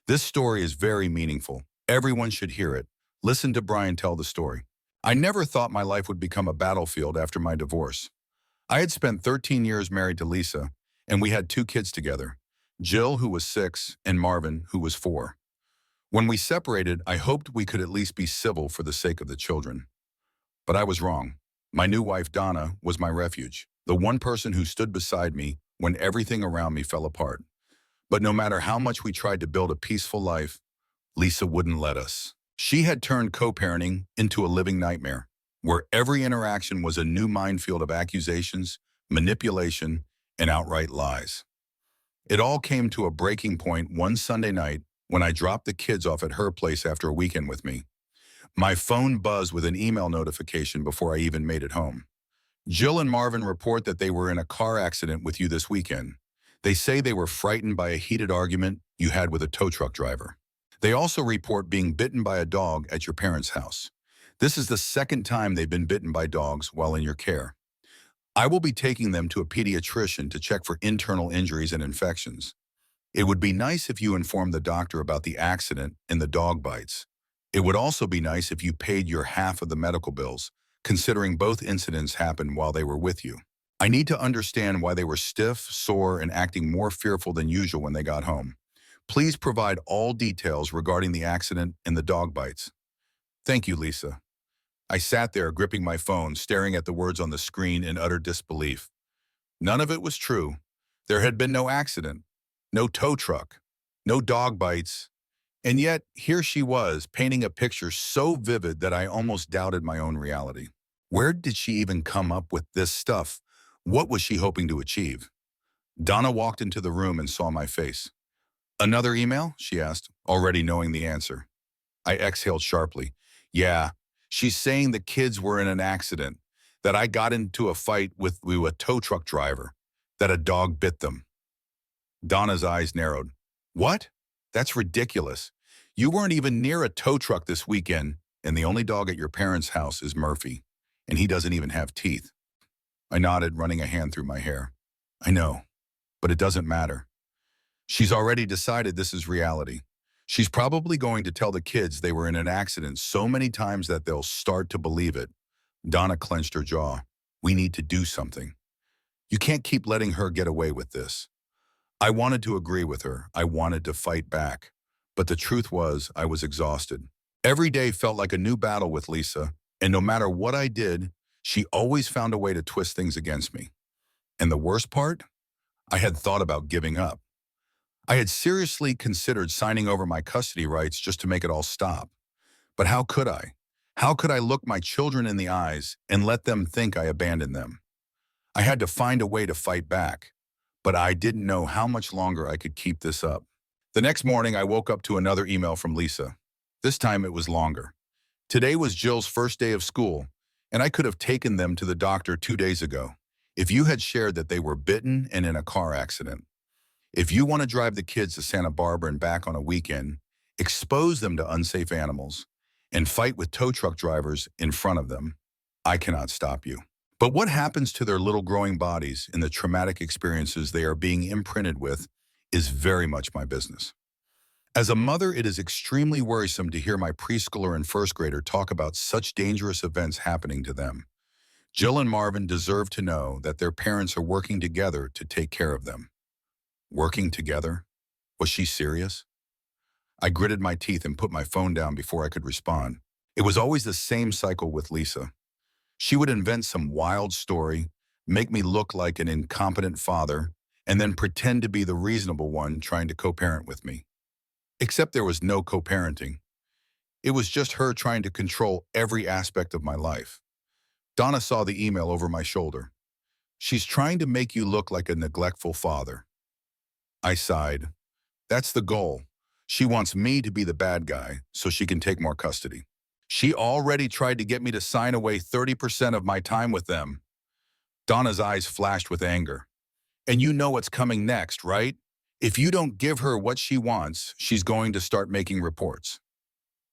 This story is very meaningful. Everyone should hear it. Listen to Brian tell the story. I never thought my life would become a battlefield after my divorce. I had spent 13 years married to Lisa, and we had two kids together, Jill, who was 6, and Marvin, who was 4. When we separated, I hoped we could at least be civil for the sake of the children. But I was wrong. My new wife, Donna, was my refuge, the one person who stood beside me when everything around me fell apart. But no matter how much we tried to build a peaceful life, Lisa wouldn't let us. She had turned co-parenting into a living nightmare, where every interaction was a new minefield of accusations, manipulation, and outright lies. It all came to a breaking point one Sunday night when I dropped the kids off at her place after a weekend with me. My phone buzzed with an email notification before I even made it home. Jill and Marvin report that they were in a car accident with you this weekend. They say they were frightened by a heated argument you had with a tow truck driver. They also report being bitten by a dog at your parents' house. This is the second time they've been bitten by dogs while in your care. I will be taking them to a pediatrician to check for internal injuries and infections. It would be nice if you informed the doctor about the accident and the dog bites. It would also be nice if you paid your half of the medical bills, considering both incidents happened while they were with you. I need to understand why they were stiff, sore, and acting more fearful than usual when they got home. Please provide all details regarding the accident and the dog bites. Thank you, Lisa. I sat there gripping my phone, staring at the words on the screen in utter disbelief. None of it was true. There had been no accident, no tow truck, no dog bites, and yet here she was, painting a picture so vivid that I almost doubted my own reality. Where did she even come up with this stuff? What was she hoping to achieve? Donna walked into the room and saw my face. "Another email?" she asked, already knowing the answer. I exhaled sharply. "Yeah, she's saying the kids were in an accident, that I got into a fight with a tow truck driver, that a dog bit them." Donna's eyes narrowed. "What? That's ridiculous. You weren't even near a tow truck this weekend, and the only dog at your parents' house is Murphy, and he doesn't even have teeth." I nodded, running a hand through my hair. "I know, but it doesn't matter. She's already decided this is reality. She's probably going to tell the kids they were in an accident so many times that they'll start to believe it." Donna clenched her jaw. "We need to do something. You can't keep letting her get away with this." I wanted to agree with her. I wanted to fight back. But the truth was, I was exhausted. Every day felt like a new battle with Lisa, and no matter what I did, she always found a way to twist things against me. And the worst part? I had thought about giving up. I had seriously considered signing over my custody rights just to make it all stop. But how could I? How could I look my children in the eyes and let them think I abandoned them? I had to find a way to fight back, but I didn't know how much longer I could keep this up. The next morning, I woke up to another email from Lisa. This time it was longer. Today was Jill's first day of school, and I could have taken them to the doctor 2 days ago. If you had shared that they were bitten and in a car accident. If you want to drive the kids to Santa Barbara and back on a weekend, expose them to unsafe animals, and fight with tow truck drivers in front of them, I cannot stop you. But what happens to their little growing bodies in the traumatic experiences they are being imprinted with is very much my business. As a mother, it is extremely worrisome to hear my preschooler and first grader talk about such dangerous events happening to them. Jill and Marvin deserve to know that their parents are working together to take care of them. Working together? Was she serious? I gritted my teeth and put my phone down before I could respond. It was always the same cycle with Lisa. She would invent some wild story, make me look like an incompetent father, and then pretend to be the reasonable one trying to co-parent with me. Except there was no co-parenting. It was just her trying to control every aspect of my life. Donna saw the email over my shoulder. "She's trying to make you look like a neglectful father." I sighed. That's the goal. She wants me to be the bad guy so she can take more custody. She already tried to get me to sign away 30% of my time with them. Donna's eyes flashed with anger. "And you know what's coming next, right? If you don't give her what she wants, she's going to start making reports."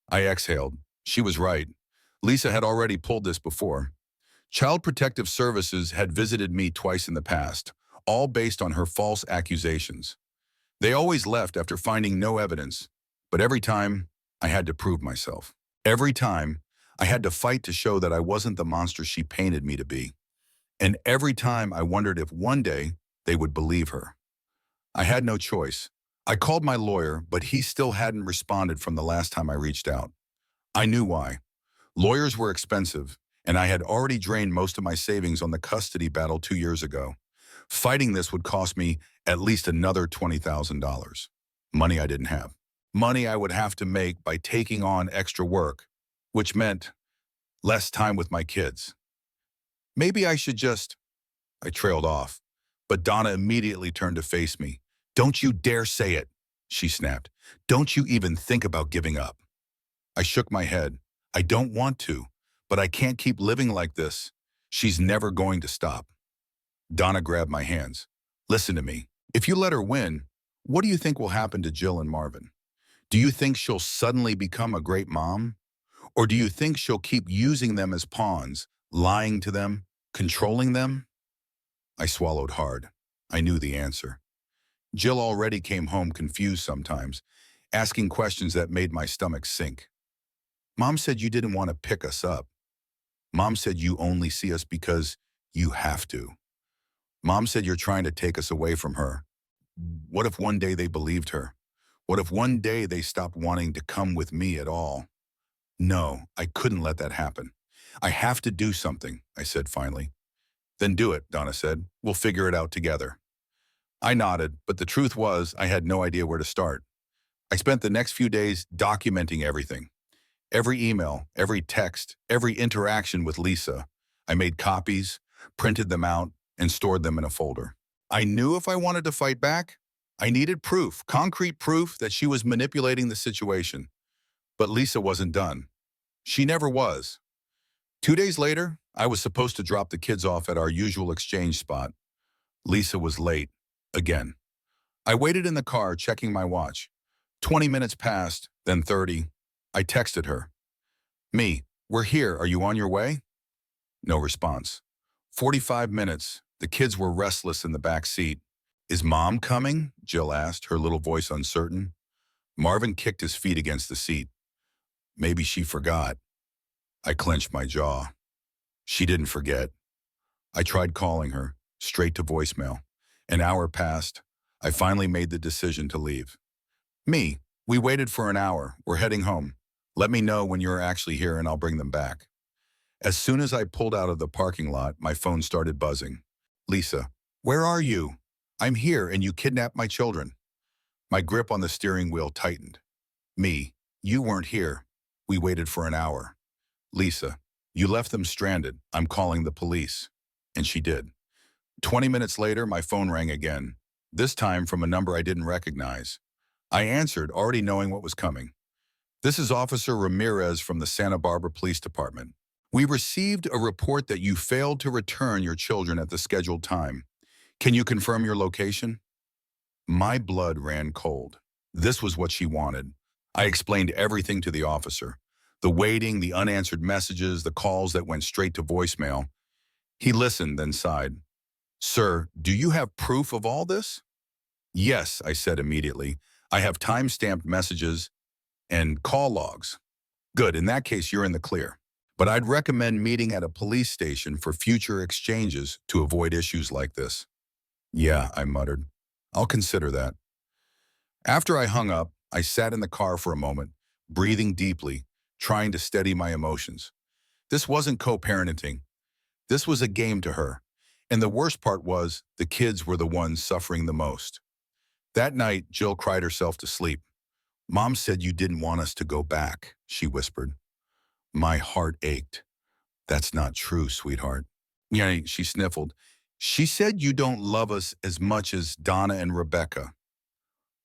I exhaled. She was right. Lisa had already pulled this before. Child Protective Services had visited me twice in the past, all based on her false accusations. They always left after finding no evidence, But every time, I had to prove myself. Every time, I had to fight to show that I wasn't the monster she painted me to be. And every time, I wondered if one day they would believe her. I had no choice. I called my lawyer, but he still hadn't responded from the last time I reached out. I knew why. Lawyers were expensive, and I had already drained most of my savings on the custody battle 2 years ago. Fighting this would cost me at least another $20,000. Money I didn't have. Money I would have to make by taking on extra work, which meant less time with my kids. Maybe I should just... I trailed off, but Donna immediately turned to face me. "Don't you dare say it," she snapped. "Don't you even think about giving up." I shook my head. I don't want to, but I can't keep living like this. She's never going to stop. Donna grabbed my hands. "Listen to me. If you let her win, what do you think will happen to Jill and Marvin? Do you think she'll suddenly become a great mom? Or do you think she'll keep using them as pawns, lying to them, controlling them?" I swallowed hard. I knew the answer. Jill already came home confused sometimes, asking questions that made my stomach sink. "Mom said you didn't want to pick us up. Mom said you only see us because you have to. Mom said you're trying to take us away from her." What if one day they believed her? What if one day they stopped wanting to come with me at all? No, I couldn't let that happen. "I have to do something," I said finally. "Then do it," Donna said. "We'll figure it out together." I nodded, but the truth was I had no idea where to start. I spent the next few days documenting everything. Every email, every text, every interaction with Lisa. I made copies, printed them out, and stored them in a folder. I knew if I wanted to fight back, I needed proof, concrete proof that she was manipulating the situation. But Lisa wasn't done. She never was. 2 days later, I was supposed to drop the kids off at our usual exchange spot. Lisa was late, again. I waited in the car, checking my watch. 20 minutes passed, then 30. I texted her. "Me, we're here. Are you on your way?" No response. 45 minutes. The kids were restless in the back seat. "Is Mom coming?" Jill asked, her little voice uncertain. Marvin kicked his feet against the seat. Maybe she forgot. I clenched my jaw. She didn't forget. I tried calling her, straight to voicemail. An hour passed. I finally made the decision to leave. "Me, we waited for an hour. We're heading home. Let me know when you're actually here and I'll bring them back." As soon as I pulled out of the parking lot, my phone started buzzing. "Lisa, where are you? I'm here and you kidnapped my children." My grip on the steering wheel tightened. "Me, you weren't here. We waited for an hour." "Lisa, you left them stranded. I'm calling the police." And she did. 20 minutes later, my phone rang again, this time from a number I didn't recognize. I answered, already knowing what was coming. "This is Officer Ramirez from the Santa Barbara Police Department. We received a report that you failed to return your children at the scheduled time. Can you confirm your location?" My blood ran cold. This was what she wanted. I explained everything to the officer. The waiting, the unanswered messages, the calls that went straight to voicemail. He listened, then sighed. "Sir, do you have proof of all this?" "Yes," I said immediately. "I have time-stamped messages and call logs." "Good, in that case you're in the clear. But I'd recommend meeting at a police station for future exchanges to avoid issues like this." "Yeah," I muttered. "I'll consider that." After I hung up, I sat in the car for a moment, breathing deeply, trying to steady my emotions. This wasn't co-parenting. This was a game to her. And the worst part was, the kids were the ones suffering the most. That night, Jill cried herself to sleep. "Mom said you didn't want us to go back," she whispered. My heart ached. "That's not true, sweetheart." "Yeah," she sniffled. "She said you don't love us as much as Donna and Rebecca."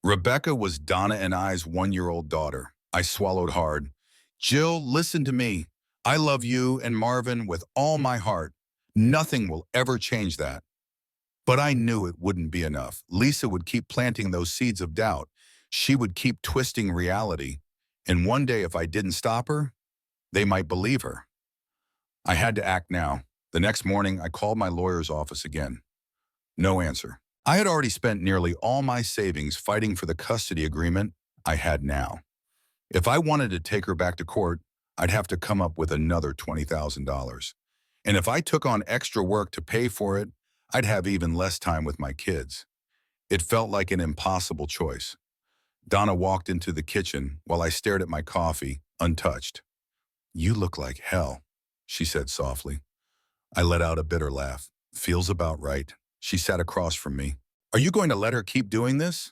Rebecca was Donna and I's 1-year-old daughter. I swallowed hard. "Jill, listen to me. I love you and Marvin with all my heart. Nothing will ever change that." But I knew it wouldn't be enough. Lisa would keep planting those seeds of doubt. She would keep twisting reality. And one day, if I didn't stop her, they might believe her. I had to act now. The next morning, I called my lawyer's office again. No answer. I had already spent nearly all my savings fighting for the custody agreement I had now. If I wanted to take her back to court, I'd have to come up with another $20,000. And if I took on extra work to pay for it, I'd have even less time with my kids. It felt like an impossible choice. Donna walked into the kitchen while I stared at my coffee, untouched. "You look like hell," she said softly. I let out a bitter laugh. "Feels about right." She sat across from me. "Are you going to let her keep doing this?"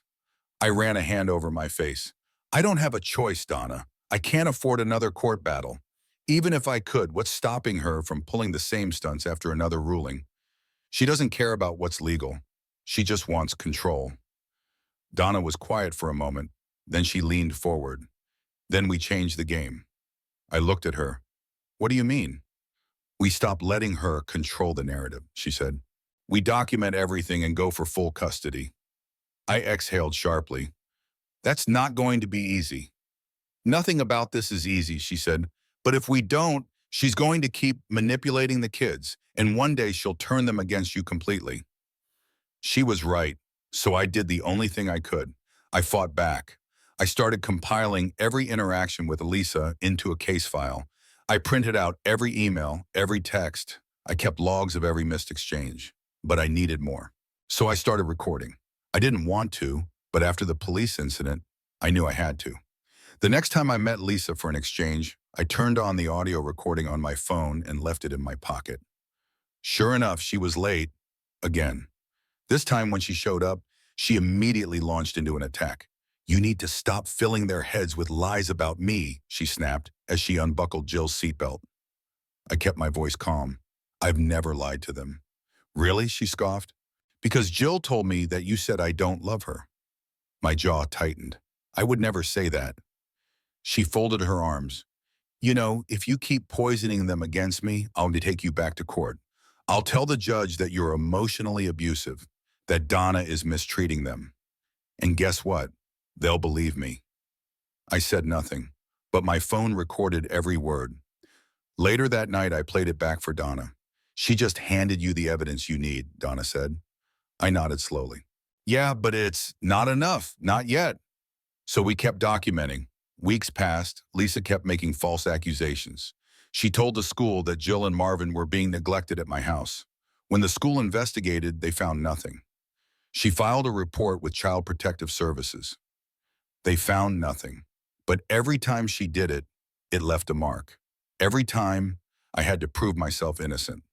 I ran a hand over my face. "I don't have a choice, Donna. I can't afford another court battle. Even if I could, what's stopping her from pulling the same stunts after another ruling? She doesn't care about what's legal. She just wants control." Donna was quiet for a moment. Then she leaned forward. "Then we changed the game." I looked at her. "What do you mean?" "We stopped letting her control the narrative," she said. "We document everything and go for full custody." I exhaled sharply. "That's not going to be easy." "Nothing about this is easy," she said. "But if we don't, she's going to keep manipulating the kids, and one day she'll turn them against you completely." She was right, so I did the only thing I could. I fought back. I started compiling every interaction with Elisa into a case file. I printed out every email, every text. I kept logs of every missed exchange. But I needed more. So I started recording. I didn't want to, but after the police incident, I knew I had to. The next time I met Lisa for an exchange, I turned on the audio recording on my phone and left it in my pocket. Sure enough, she was late again. This time when she showed up, she immediately launched into an attack. "You need to stop filling their heads with lies about me," she snapped as she unbuckled Jill's seatbelt. I kept my voice calm. "I've never lied to them." "Really?" she scoffed. "Because Jill told me that you said I don't love her." My jaw tightened. "I would never say that." She folded her arms. "You know, if you keep poisoning them against me, I'll take you back to court. I'll tell the judge that you're emotionally abusive, that Donna is mistreating them. And guess what? They'll believe me." I said nothing, but my phone recorded every word. Later that night, I played it back for Donna. "She just handed you the evidence you need," Donna said. I nodded slowly. "Yeah, but it's not enough, not yet." So we kept documenting. Weeks passed. Lisa kept making false accusations. She told the school that Jill and Marvin were being neglected at my house. When the school investigated, they found nothing. She filed a report with Child Protective Services. They found nothing. But every time she did it, it left a mark. Every time, I had to prove myself innocent.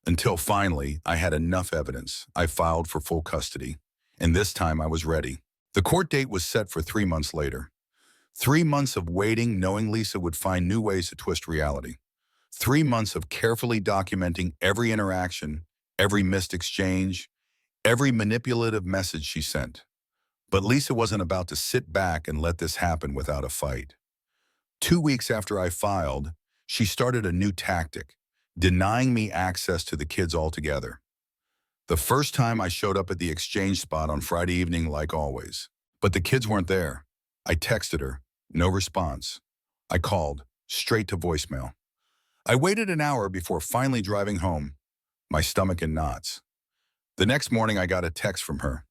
Until finally, I had enough evidence. I filed for full custody. And this time I was ready. The court date was set for 3 months later. 3 months of waiting, knowing Lisa would find new ways to twist reality. 3 months of carefully documenting every interaction, every missed exchange, every manipulative message she sent. But Lisa wasn't about to sit back and let this happen without a fight. 2 weeks after I filed, she started a new tactic, denying me access to the kids altogether. The first time I showed up at the exchange spot on Friday evening like always. But the kids weren't there. I texted her, no response. I called, straight to voicemail. I waited an hour before finally driving home, my stomach in knots. The next morning I got a text from her.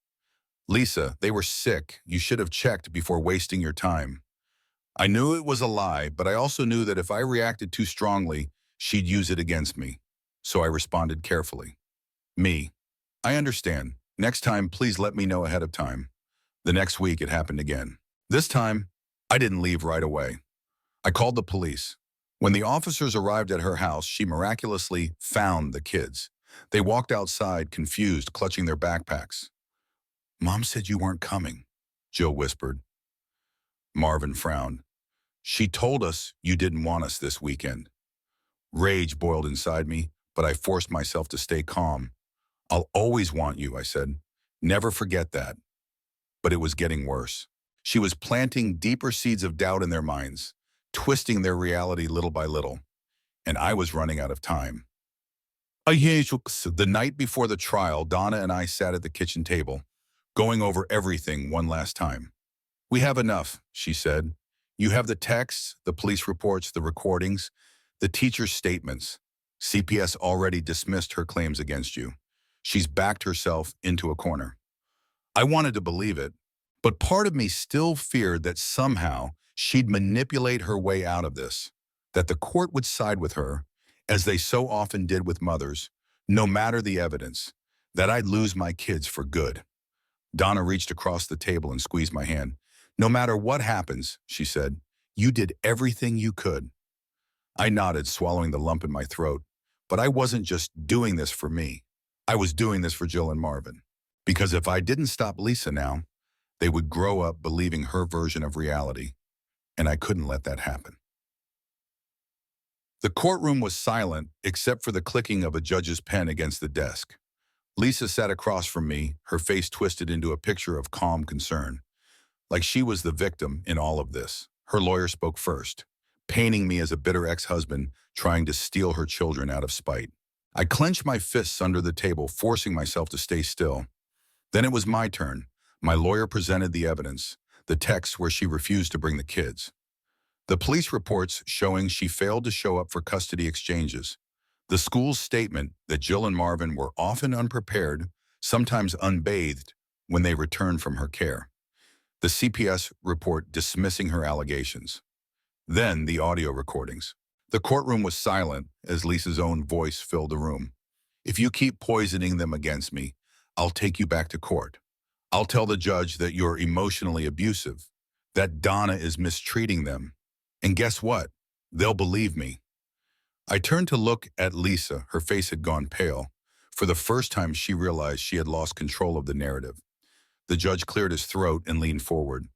"Lisa, they were sick. You should have checked before wasting your time." I knew it was a lie, but I also knew that if I reacted too strongly, she'd use it against me. So I responded carefully. "Me. I understand. Next time, please let me know ahead of time." The next week, it happened again. This time, I didn't leave right away. I called the police. When the officers arrived at her house, she miraculously found the kids. They walked outside, confused, clutching their backpacks. "Mom said you weren't coming," Jill whispered. Marvin frowned. "She told us you didn't want us this weekend." Rage boiled inside me, but I forced myself to stay calm. "I'll always want you," I said. "Never forget that." But it was getting worse. She was planting deeper seeds of doubt in their minds, twisting their reality little by little. And I was running out of time. The night before the trial, Donna and I sat at the kitchen table, going over everything one last time. "We have enough," she said. "You have the texts, the police reports, the recordings, the teacher's statements. CPS already dismissed her claims against you. She's backed herself into a corner." I wanted to believe it, but part of me still feared that somehow She'd manipulate her way out of this, that the court would side with her, as they so often did with mothers, no matter the evidence, that I'd lose my kids for good. Donna reached across the table and squeezed my hand. No matter what happens, she said, you did everything you could. I nodded, swallowing the lump in my throat. But I wasn't just doing this for me. I was doing this for Jill and Marvin. Because if I didn't stop Lisa now, they would grow up believing her version of reality, and I couldn't let that happen. The courtroom was silent except for the clicking of a judge's pen against the desk. Lisa sat across from me, her face twisted into a picture of calm concern, like she was the victim in all of this. Her lawyer spoke first, painting me as a bitter ex-husband trying to steal her children out of spite. I clenched my fists under the table, forcing myself to stay still. Then it was my turn. My lawyer presented the evidence, the text where she refused to bring the kids. The police reports showing she failed to show up for custody exchanges. The school's statement that Jill and Marvin were often unprepared, sometimes unbathed, when they returned from her care. The CPS report dismissing her allegations. Then the audio recordings. The courtroom was silent as Lisa's own voice filled the room. If you keep poisoning them against me, I'll take you back to court. I'll tell the judge that you're emotionally abusive, that Donna is mistreating them. And guess what? They'll believe me. I turned to look at Lisa. Her face had gone pale. For the first time, she realized she had lost control of the narrative. The judge cleared his throat and leaned forward.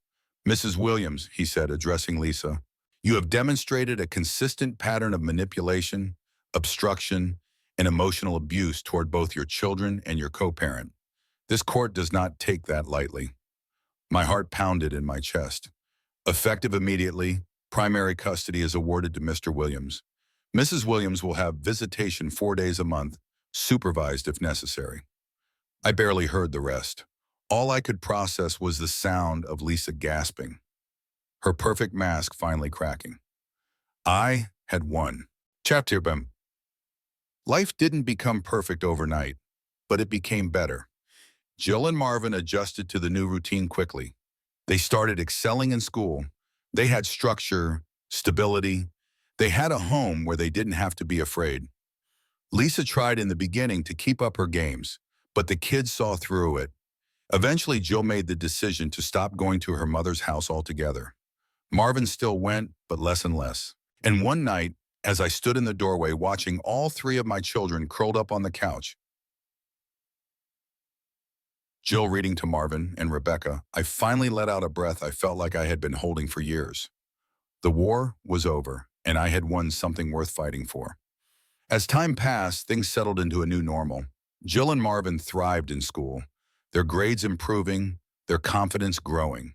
Mrs. Williams, he said, addressing Lisa, you have demonstrated a consistent pattern of manipulation, obstruction, and emotional abuse toward both your children and your co-parent. This court does not take that lightly. My heart pounded in my chest. Effective immediately, primary custody is awarded to Mr. Williams. Mrs. Williams will have visitation 4 days a month, supervised if necessary. I barely heard the rest. All I could process was the sound of Lisa gasping, her perfect mask finally cracking. I had won. Chapter BEM. Life didn't become perfect overnight, but it became better. Jill and Marvin adjusted to the new routine quickly. They started excelling in school. They had structure, stability. They had a home where they didn't have to be afraid. Lisa tried in the beginning to keep up her games, but the kids saw through it. Eventually, Jill made the decision to stop going to her mother's house altogether. Marvin still went, but less and less. And one night, as I stood in the doorway watching all 3 of my children curled up on the couch, Jill reading to Marvin and Rebecca, I finally let out a breath I felt like I had been holding for years. The war was over, and I had won something worth fighting for. As time passed, things settled into a new normal. Jill and Marvin thrived in school, their grades improving, their confidence growing.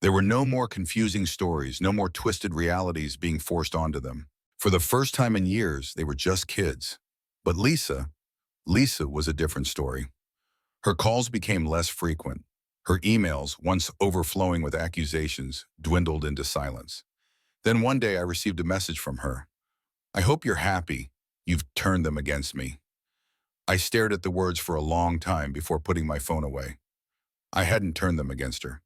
There were no more confusing stories, no more twisted realities being forced onto them. For the first time in years, they were just kids. But Lisa was a different story. Her calls became less frequent. Her emails, once overflowing with accusations, dwindled into silence. Then one day I received a message from her. I hope you're happy. You've turned them against me. I stared at the words for a long time before putting my phone away. I hadn't turned them against her.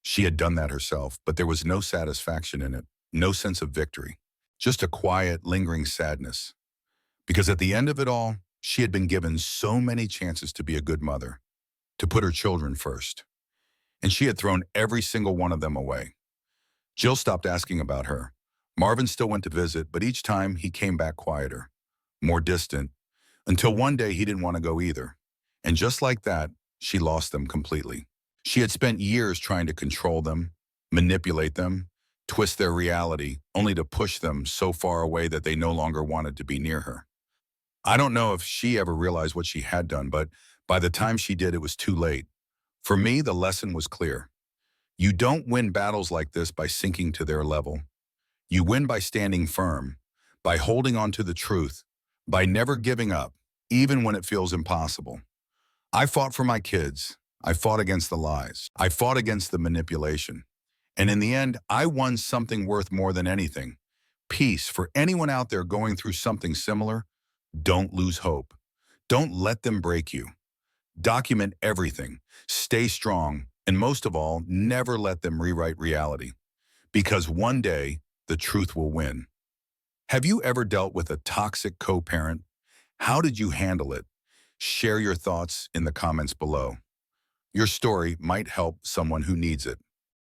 She had done that herself, but there was no satisfaction in it, no sense of victory, just a quiet, lingering sadness. Because at the end of it all, she had been given so many chances to be a good mother, to put her children first. And she had thrown every single one of them away. Jill stopped asking about her. Marvin still went to visit, but each time he came back quieter, more distant, until one day he didn't want to go either. And just like that, she lost them completely. She had spent years trying to control them, manipulate them, twist their reality, only to push them so far away that they no longer wanted to be near her. I don't know if she ever realized what she had done, but by the time she did, it was too late. For me, the lesson was clear. You don't win battles like this by sinking to their level. You win by standing firm, by holding on to the truth, by never giving up, even when it feels impossible. I fought for my kids. I fought against the lies. I fought against the manipulation. And in the end, I won something worth more than anything. Peace. For anyone out there going through something similar, don't lose hope. Don't let them break you. Document everything. Stay strong. And most of all, never let them rewrite reality. because one day the truth will win. Have you ever dealt with a toxic co-parent? How did you handle it? Share your thoughts in the comments below. Your story might help someone who needs it.